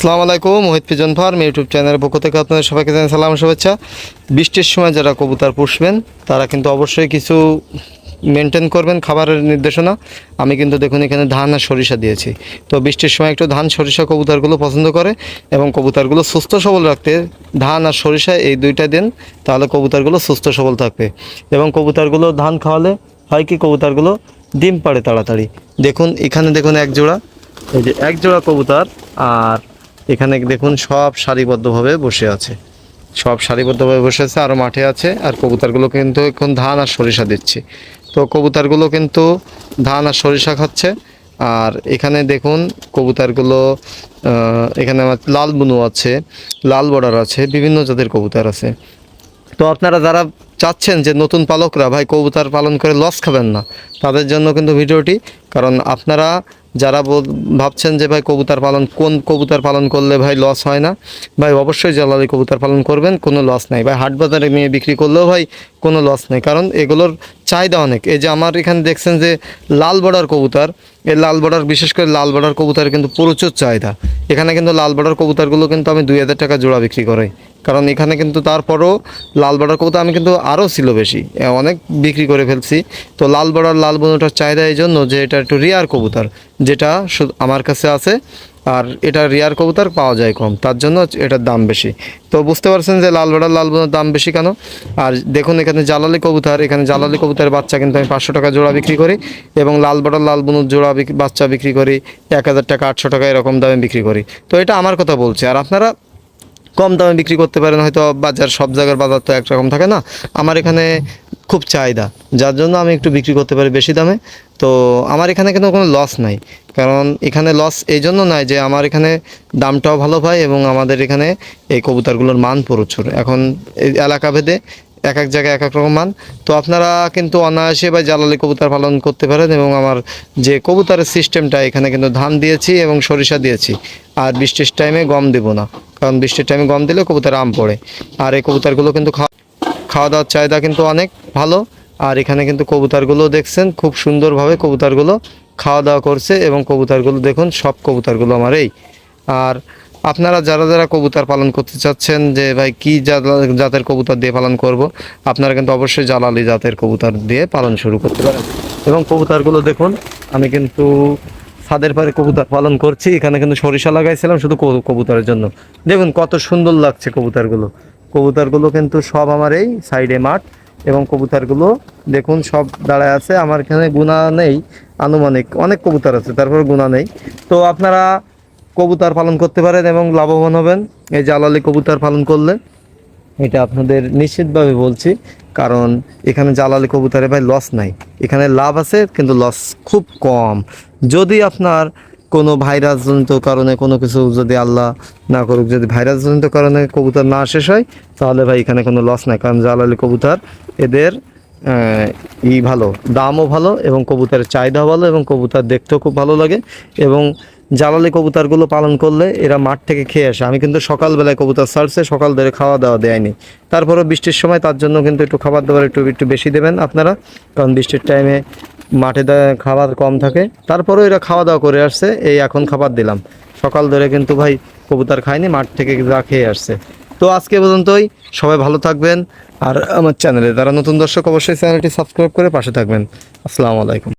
আসসালামু আলাইকুম, মোহিত pigeon farm YouTube চ্যানেলের পক্ষ থেকে আপনাদের সবাইকে জানাই সালাম শুভেচ্ছা। বৃষ্টির সময় যারা কবুতর পুষবেন তারা কিন্তু অবশ্যই কিছু মেনটেন করবেন খাবারের নির্দেশনা। আমি কিন্তু দেখুন এখানে ধান আর সরিষা দিয়েছি। তো বৃষ্টির সময় একটু ধান সরিষা কবুতরগুলো পছন্দ করে এবং কবুতরগুলো সুস্থ সবল রাখতে ধান আর সরিষা এই দুইটা দিন, তাহলে কবুতরগুলো সুস্থ সবল থাকবে। এবং কবুতরগুলো ধান খাওয়ালে হয় কি, কবুতরগুলো ডিম পাড়ে তাড়াতাড়ি। দেখুন এখানে দেখুন এক জোড়া, এই যে এক জোড়া কবুতর, আর এখানে দেখুন সব সারিবদ্ধভাবে বসে আছে, সব সারিবদ্ধভাবে বসে আছে, আরও মাঠে আছে। আর কবুতরগুলো কিন্তু এখন ধান আর সরিষা দিচ্ছি। তো কবুতরগুলো কিন্তু ধান আর সরিষা খাচ্ছে। আর এখানে দেখুন কবুতরগুলো, এখানে আমার লাল বুনু আছে, লাল বর্ডার আছে, বিভিন্ন জাতের কবুতর আছে। তো আপনারা যারা চাচ্ছেন যে নতুন পালকরা ভাই কবুতর পালন করে লস খাবেন না, তাদের জন্য কিন্তু ভিডিওটি। কারণ আপনারা যারা ভাবছেন যে ভাই কবুতর পালন, কোন কবুতর পালন করলে ভাই লস হয় না, ভাই অবশ্যই জালালি কবুতর পালন করবেন, কোনো লস নাই ভাই। হাট বাজারে নিয়ে বিক্রি করলেও ভাই কোনো লস নেই, কারণ এগুলোর চাহিদা অনেক। এই যে আমার এখানে দেখছেন যে লাল বর্ডার কবুতর, এই লাল বর্ডার, বিশেষ করে লাল বর্ডার কবুতরের কিন্তু প্রচুর চাহিদা। এখানে কিন্তু লাল বর্ডার কবুতরগুলো কিন্তু আমি 2000 টাকা জোড়া বিক্রি করি। কারণ এখানে কিন্তু তারপরও লাল বর্ডার কবুতর আমি কিন্তু আরও ছিল বেশি, অনেক বিক্রি করে ফেলছি। তো লাল বর্ডার লাল বনুটার চাহিদা এই জন্য যে এটা একটু রেয়ার কবুতর, যেটা আমার কাছে আছে, আর এটা রেয়ার কবুতর পাওয়া যায় কম, তার জন্য এটার দাম বেশি। তো বুঝতে পারছেন যে লাল বর্ডার লাল বনুর দাম বেশি কেন। আর দেখুন এখানে জালালি কবুতর, এখানে জালালি কবুতরের বাচ্চা কিন্তু আমি 500 টাকা জোড়া বিক্রি করি, এবং লাল বর্ডার লাল বনুর জোড়া বাচ্চা বিক্রি করি 1000 টাকা 800 টাকা এরকম দামে বিক্রি করি। তো এটা আমার কথা বলছি, আর আপনারা কম দামে বিক্রি করতে পারেন। হয়তো বাজার, সব জায়গার বাজার তো একরকম থাকে না, আমার এখানে খুব চাহিদা, যার জন্য আমি একটু বিক্রি করতে পারি বেশি দামে। তো আমার এখানে কিন্তু কোনো লস নাই, কারণ এখানে লস এই জন্য নাই যে আমার এখানে দামটাও ভালো পাই, এবং আমাদের এখানে এই কবুতরগুলোর মান প্রচুর। এখন এই এলাকা ভেদে এক এক জায়গায় এক এক রকম মান। তো আপনারা কিন্তু অনায়াসে বা জালালি কবুতর পালন করতে পারেন। এবং আমার যে কবুতরের সিস্টেমটা, এখানে কিন্তু ধান দিয়েছি এবং সরিষা দিয়েছি, আর বৃষ্টির টাইমে গম দেব না, কারণ বৃষ্টির টাইমে গম দিলে কবুতর আম পড়ে। আর এই কবুতরগুলো কিন্তু খাওয়া দাওয়ার চাহিদা কিন্তু অনেক ভালো। আর এখানে কিন্তু কবুতরগুলো দেখছেন খুব সুন্দরভাবে কবুতরগুলো খাওয়া দাওয়া করছে, এবং কবুতরগুলো দেখুন সব কবুতরগুলো আমার এই। আর আপনারা যারা যারা কবুতর পালন করতে চাচ্ছেন যে ভাই কী জাতের কবুতর দিয়ে পালন করব, আপনারা কিন্তু অবশ্যই জালালি জাতের কবুতর দিয়ে পালন শুরু করতে পারেন। এবং কবুতরগুলো দেখুন আমি কিন্তু ছাদের পাড়ে কবুতর পালন করছি। এখানে কিন্তু সরিষা লাগাইছিলাম শুধু কবুতরের জন্য। দেখুন কত সুন্দর লাগছে কবুতরগুলো। কবুতরগুলো কিন্তু সব আমার এই সাইডে মাঠ, এবং কবুতরগুলো দেখুন সব দাঁড়ায় আছে। আমার এখানে গুণা নেই, আনুমানিক অনেক কবুতর আছে, তারপর গুণা নেই। তো আপনারা কবুতর পালন করতে পারেন এবং লাভবান হবেন এই জালালি কবুতর পালন করলে, এটা আপনাদের নিশ্চিতভাবে বলছি। কারণ এখানে জালালি কবুতরে ভাই লস নাই, এখানে লাভ আছে কিন্তু লস খুব কম। যদি আপনার কোনো ভাইরাসজনিত কারণে কোনো কিছু, যদি আল্লাহ না করুক, যদি ভাইরাসজনিত কারণে কবুতর না শেষ হয়, তাহলে ভাই এখানে কোনো লস নাই। কারণ জালালি কবুতর এদের ভালো, দামও ভালো, এবং কবুতরের চাহিদাও ভালো, এবং কবুতর দেখতেও খুব ভালো লাগে। এবং জালালি কবুতরগুলো পালন করলে এরা মাঠ থেকে খেয়ে আসে। আমি কিন্তু সকালবেলায় কবুতর ছাড়ছে, সকাল ধরে খাওয়া দাওয়া দেয়নি। তারপরেও বৃষ্টির সময়, তার জন্য কিন্তু একটু খাবার দাবার একটু বেশি দেবেন আপনারা, কারণ বৃষ্টির টাইমে মাঠে খাবার কম থাকে। তারপরেও এরা খাওয়া দাওয়া করে আসছে, এই এখন খাবার দিলাম। সকাল ধরে কিন্তু ভাই কবুতর খায়নি, মাঠ থেকে যা খেয়ে আসছে। তো আজকে পর্যন্তই, সবাই ভালো থাকবেন। আর আমার চ্যানেলে যারা নতুন দর্শক, অবশ্যই চ্যানেলটি সাবস্ক্রাইব করে পাশে থাকবেন। আসসালামু আলাইকুম।